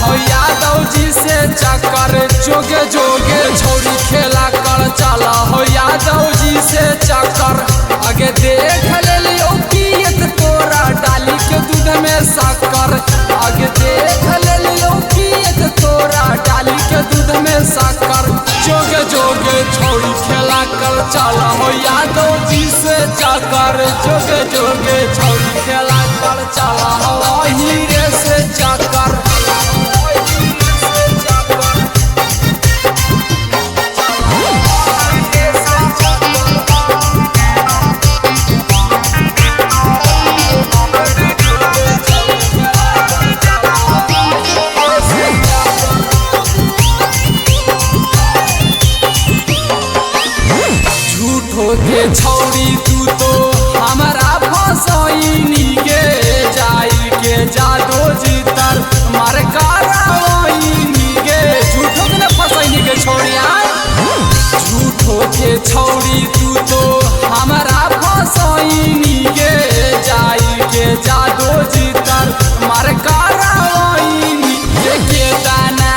हो यादव जी से चक्कर जोगे जोगे छौरी खेला कर चला हो यादव जी से चक्कर आगे देख ले लियो पियत तोरा डाली के दूध में शक्कर आगे देख ले लियो पियत तोरा डाली के दूध में शक्कर जोगे जोगे छौरी खेला कर चला हो यादव जी से चक्कर जोगे जोगे छौरी खेला कर चला हो हीरे से चक्कर के छौरी तू तो हमारा फसैनी के जाई के जादो जीतर मार करावैनी के झूठो के न फसैनी के छौरिया झूठो के छौरी तू तो हमारा फसैनी के जाई के जादो जीतर मार करावैनी के दाना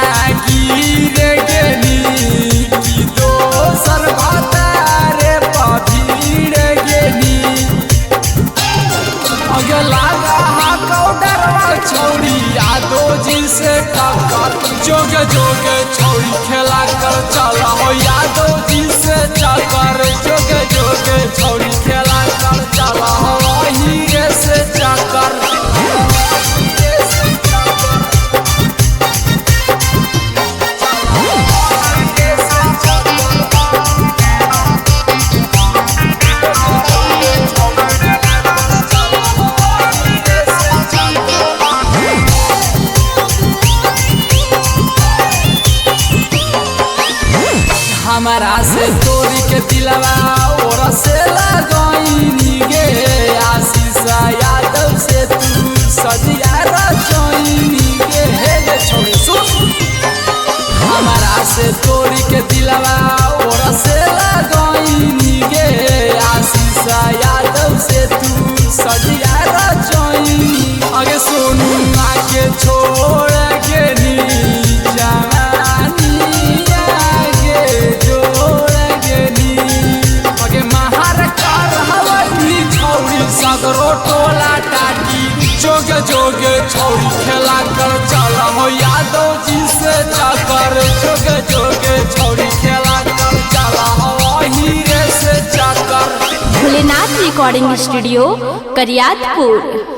गिरे गेनी की दोसर भाता छौरी यादव जी से टक्कर जोगे जोगे छौरी खेला कर चला हो यादव जी से चक्कर जोगे जोगे छौरी खेला कर चला हो हीरे से चक्कर हमारा से तोरी के दिलवा और से लगैनी गे आशीष यादव से तू सदिया रचैनी गे हे छोड़ी सुन हमारा से तोरी के दिलवा और से लगैनी गे आशीष यादव से तू सदिया रचैनी आगे सोनू आके छोड़ के नी सगरो टोला टाटी जोगे जोगे छौरी खेला कर चला हो यादव जी से चक्कर जोगे जोगे छौरी खेला कर चला हो हीरे से चक्कर भोलेनाथ रिकॉर्डिंग स्टूडियो करियातपुर।